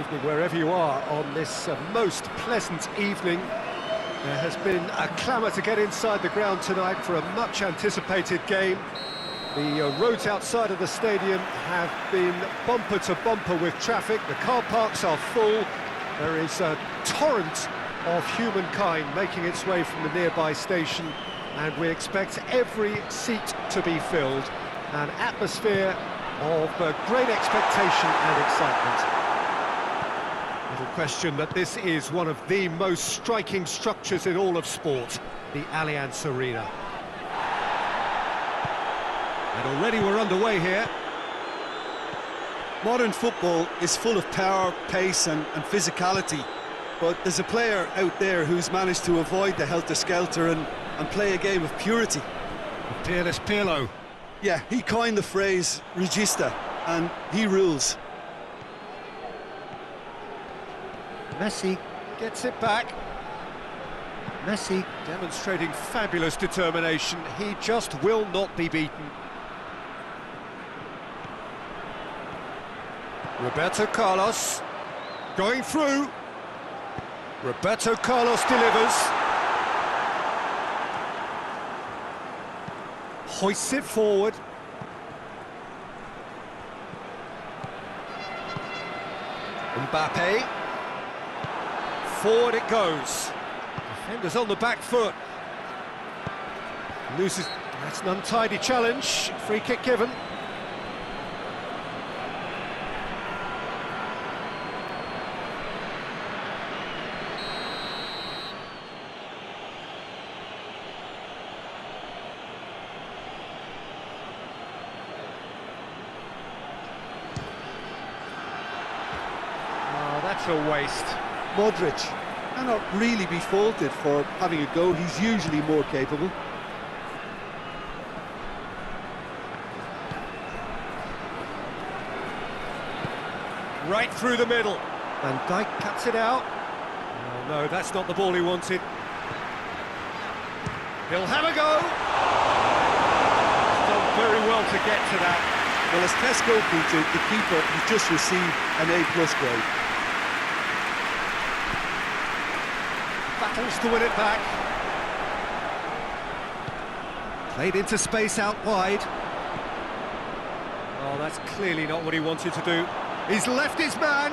evening wherever you are on this most pleasant evening. There has been a clamour to get inside the ground tonight for a much-anticipated game. The roads outside of the stadium have been bumper to bumper with traffic. The car parks are full. There is a torrent of humankind making its way from the nearby station, and we expect every seat to be filled. An atmosphere of great expectation and excitement. Little question that this is one of the most striking structures in all of sport, the Allianz Arena. And already we're underway here. Modern football is full of power, pace and physicality, but there's a player out there who's managed to avoid the helter-skelter and play a game of purity. Peerless Pirlo. Yeah, he coined the phrase regista, and he rules. Messi gets it back. Messi demonstrating fabulous determination. He just will not be beaten. Roberto Carlos going through. Roberto Carlos delivers. Hoists it forward. Mbappe. Forward it goes. Defenders on the back foot. Loses. That's an untidy challenge. Free kick given. That's a waste. Modric cannot really be faulted for having a go. He's usually more capable. Right through the middle. Van Dijk cuts it out. Oh, no, that's not the ball he wanted. He'll have a go. He's done very well to get to that. Well, as test goalkeeper, the keeper has just received an A+ grade. Battles to win it back. Played into space out wide. Oh, that's clearly not what he wanted to do. He's left his man.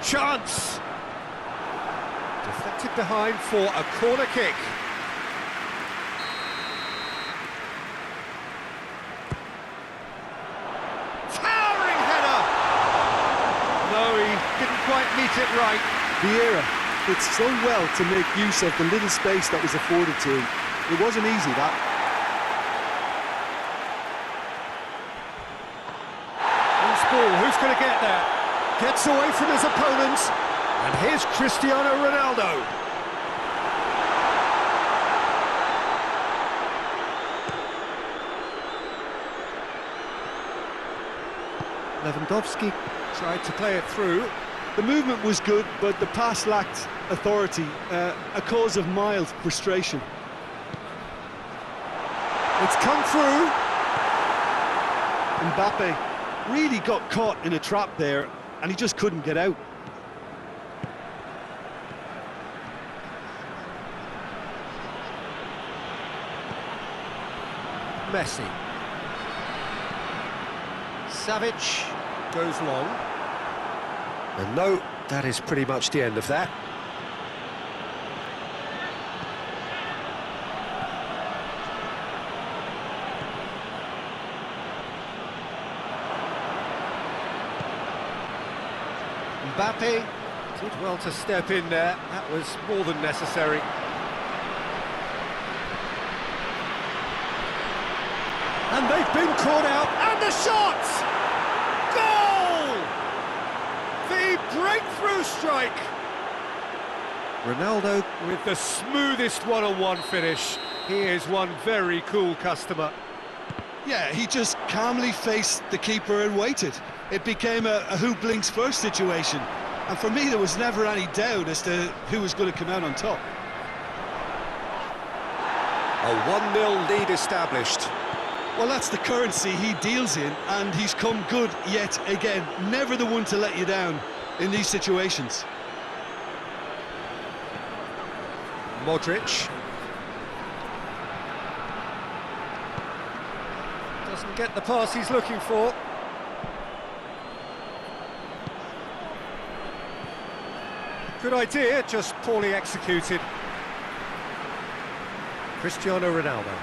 Chance. Deflected behind for a corner kick. Towering header. No, he didn't quite meet it right. Vieira did so well to make use of the little space that was afforded to him. It wasn't easy, that. Loose ball, who's going to get there? Gets away from his opponents, and here's Cristiano Ronaldo. Lewandowski tried to play it through. The movement was good, but the pass lacked authority, a cause of mild frustration. It's come through. Mbappe really got caught in a trap there, and he just couldn't get out. Messi. Savic goes long. And no, that is pretty much the end of that. Mbappe did well to step in there. That was more than necessary. And they've been caught out, and the shot! Goal! The breakthrough strike! Ronaldo with the smoothest one-on-one finish. He is one very cool customer. Yeah, he just calmly faced the keeper and waited. It became a who blinks first situation. And for me, there was never any doubt as to who was going to come out on top. A 1-0 lead established. Well, that's the currency he deals in, and he's come good yet again. Never the one to let you down in these situations. Modric. Doesn't get the pass he's looking for. Good idea, just poorly executed. Cristiano Ronaldo.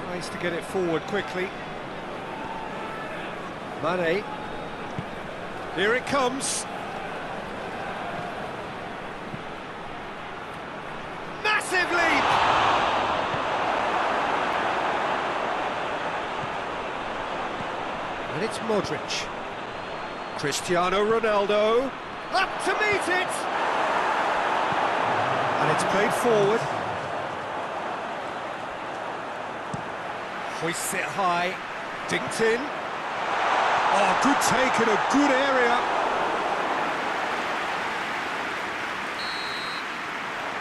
Tries to get it forward quickly. Mane. Here it comes. Massive leap! And it's Modric. Cristiano Ronaldo. Up to meet it! And it's played forward. Hoists it high. Dinked in. Oh, good take in a good area.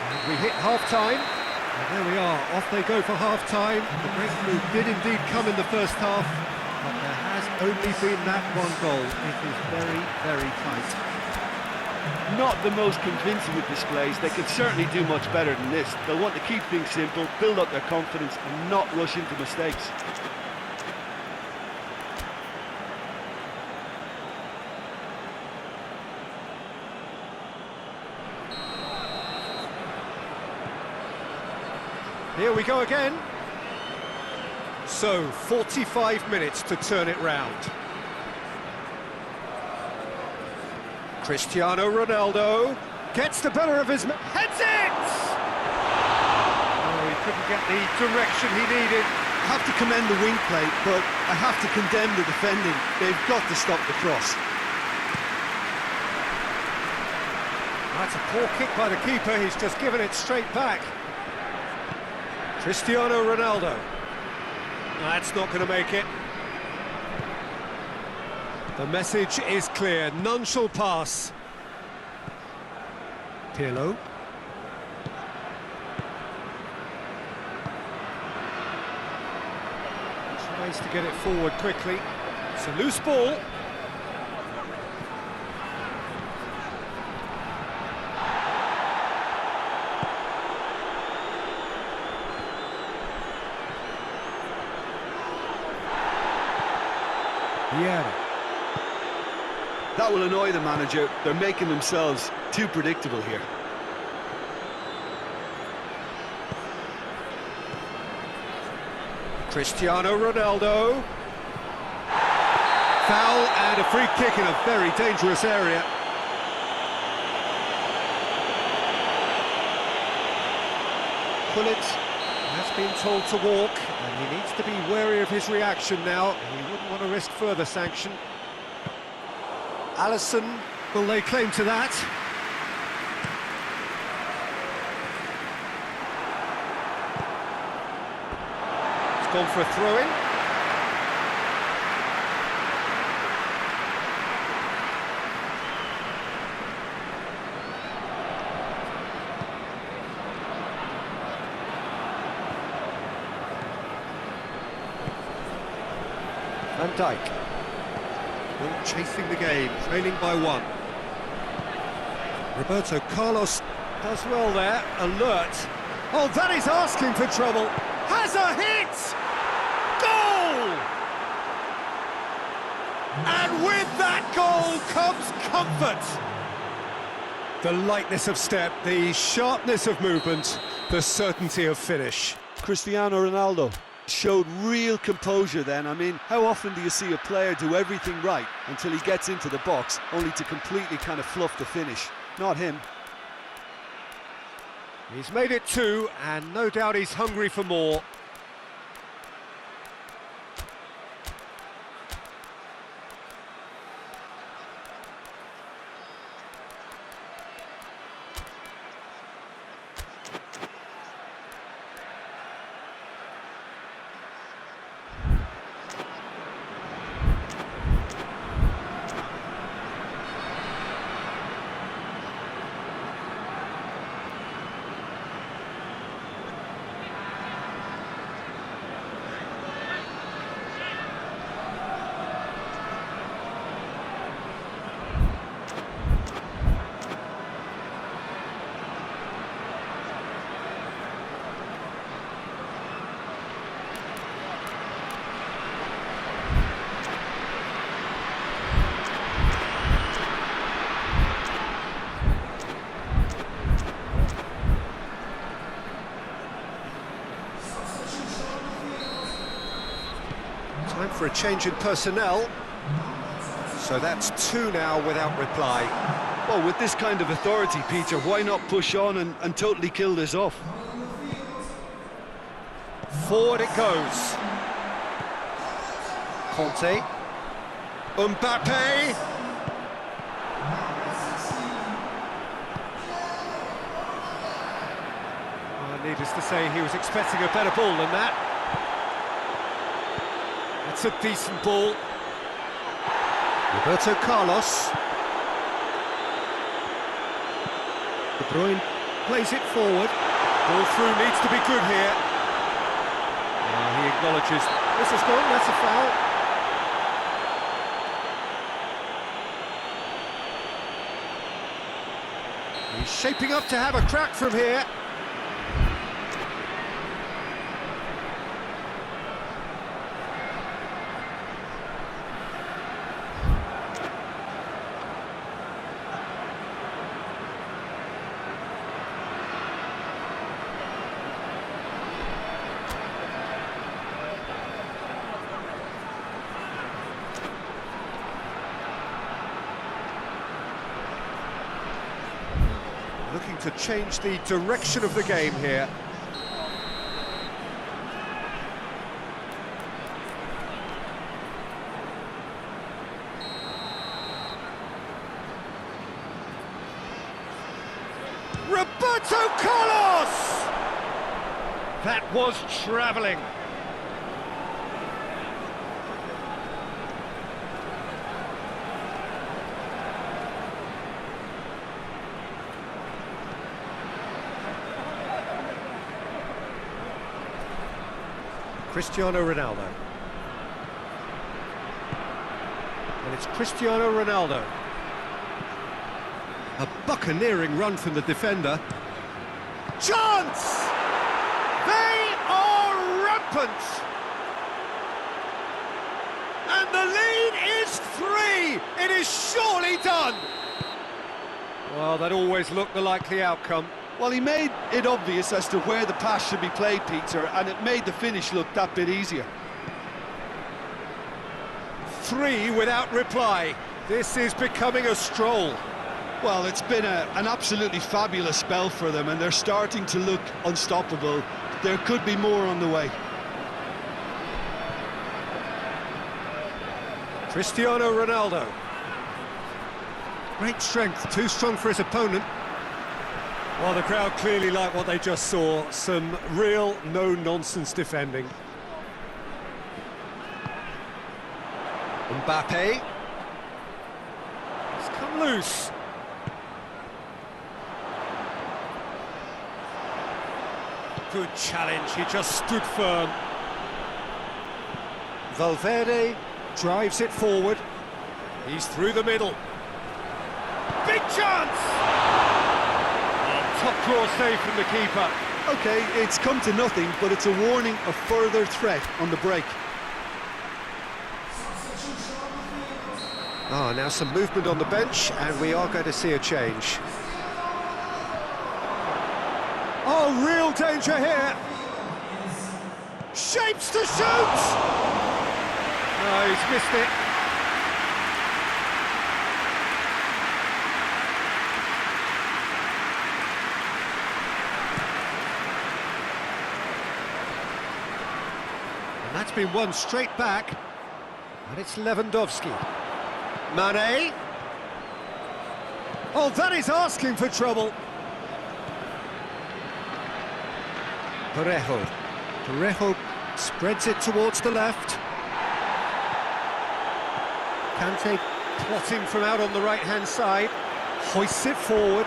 And we hit half-time. And there we are, off they go for half-time. The breakthrough did indeed come in the first half, but there has only been that one goal. It is very, very tight. Not the most convincing of displays. They could certainly do much better than this. They'll want to keep things simple, build up their confidence, and not rush into mistakes. Here we go again. So, 45 minutes to turn it round. Cristiano Ronaldo gets the better of his... Heads it! Oh, he couldn't get the direction he needed. I have to commend the wing play, but I have to condemn the defending. They've got to stop the cross. That's a poor kick by the keeper. He's just given it straight back. Cristiano Ronaldo. That's not going to make it. The message is clear. None shall pass. Pirlo. Tries to get it forward quickly. It's a loose ball. Yeah. That will annoy the manager. They're making themselves too predictable here. Cristiano Ronaldo. Foul and a free kick in a very dangerous area. Pullet has been told to walk, and he needs to be wary of his reaction now. He wouldn't want to risk further sanction. Alisson will lay claim to that. It's gone for a throw-in. Van Dijk. Still chasing the game, trailing by one. Roberto Carlos does well there, alert. Oh, that is asking for trouble. Has a hit! Goal! And with that goal comes comfort. The lightness of step, the sharpness of movement, the certainty of finish. Cristiano Ronaldo showed real composure then. I mean, how often do you see a player do everything right until he gets into the box, only to completely kind of fluff the finish? Not him. He's made it two, and no doubt he's hungry for more. Time for a change in personnel. So that's two now without reply. Well, with this kind of authority, Peter, why not push on and totally kill this off? Forward it goes. Conte. Mbappe. Needless to say, he was expecting a better ball than that. It's a decent ball. Roberto Carlos. De Bruyne plays it forward. Ball through needs to be good here. He acknowledges this is gone, that's a foul. He's shaping up to have a crack from here. Looking to change the direction of the game here. Roberto Carlos! That was travelling. Cristiano Ronaldo. And it's Cristiano Ronaldo. A buccaneering run from the defender. Chance! They are rampant! And the lead is 3! It is surely done! Well, that always looked the likely outcome. Well, he made it obvious as to where the pass should be played, Peter, and it made the finish look that bit easier. 3 without reply. This is becoming a stroll. Well, it's been an absolutely fabulous spell for them, and they're starting to look unstoppable. There could be more on the way. Cristiano Ronaldo. Great strength, too strong for his opponent. Well, the crowd clearly like what they just saw. Some real no-nonsense defending. Mbappe. It's come loose. Good challenge, he just stood firm. Valverde drives it forward. He's through the middle. Big chance! Top draw save from the keeper. OK, it's come to nothing, but it's a warning of further threat on the break. Now some movement on the bench, and we are going to see a change. Oh, real danger here. Shapes to shoot! No, he's missed it. And that's been won straight back. And it's Lewandowski. Mane. Oh, that is asking for trouble. Parejo. Parejo spreads it towards the left. Kante plotting from out on the right-hand side. Hoists it forward.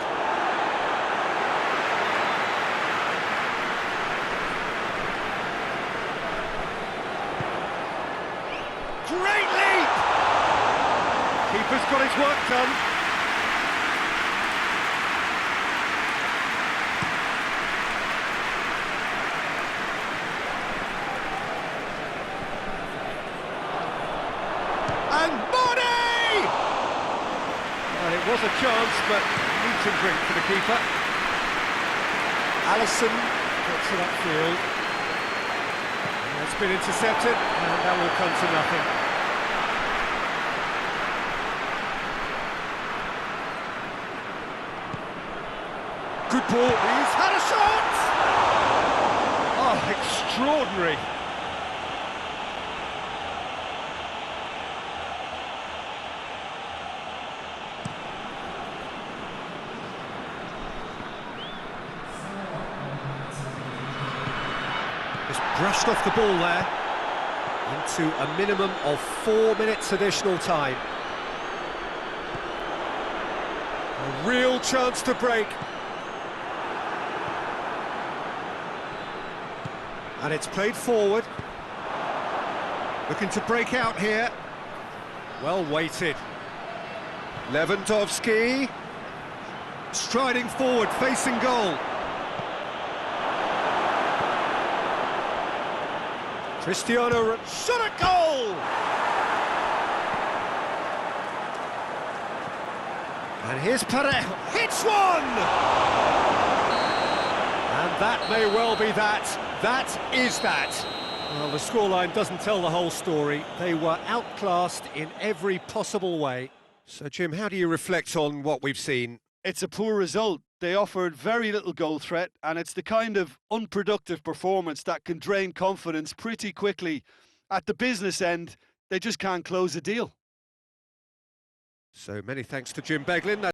Great leap! Keeper's got his work done. And Mane! Well, it was a chance, but meat and drink for the keeper. Alisson gets it upfield. There's It's been intercepted, and that will come to nothing. Good ball. He's had a shot! Oh, extraordinary. Just brushed off the ball there. Into a minimum of 4 minutes additional time. A real chance to break. And it's played forward. Looking to break out here. Well weighted. Lewandowski. Striding forward, facing goal. Cristiano shot at goal! And here's Parejo, hits one! And that may well be that. That is that. Well, the scoreline doesn't tell the whole story. They were outclassed in every possible way. So, Jim, how do you reflect on what we've seen? It's a poor result. They offered very little goal threat, and it's the kind of unproductive performance that can drain confidence pretty quickly. At the business end, they just can't close a deal. So many thanks to Jim Beglin.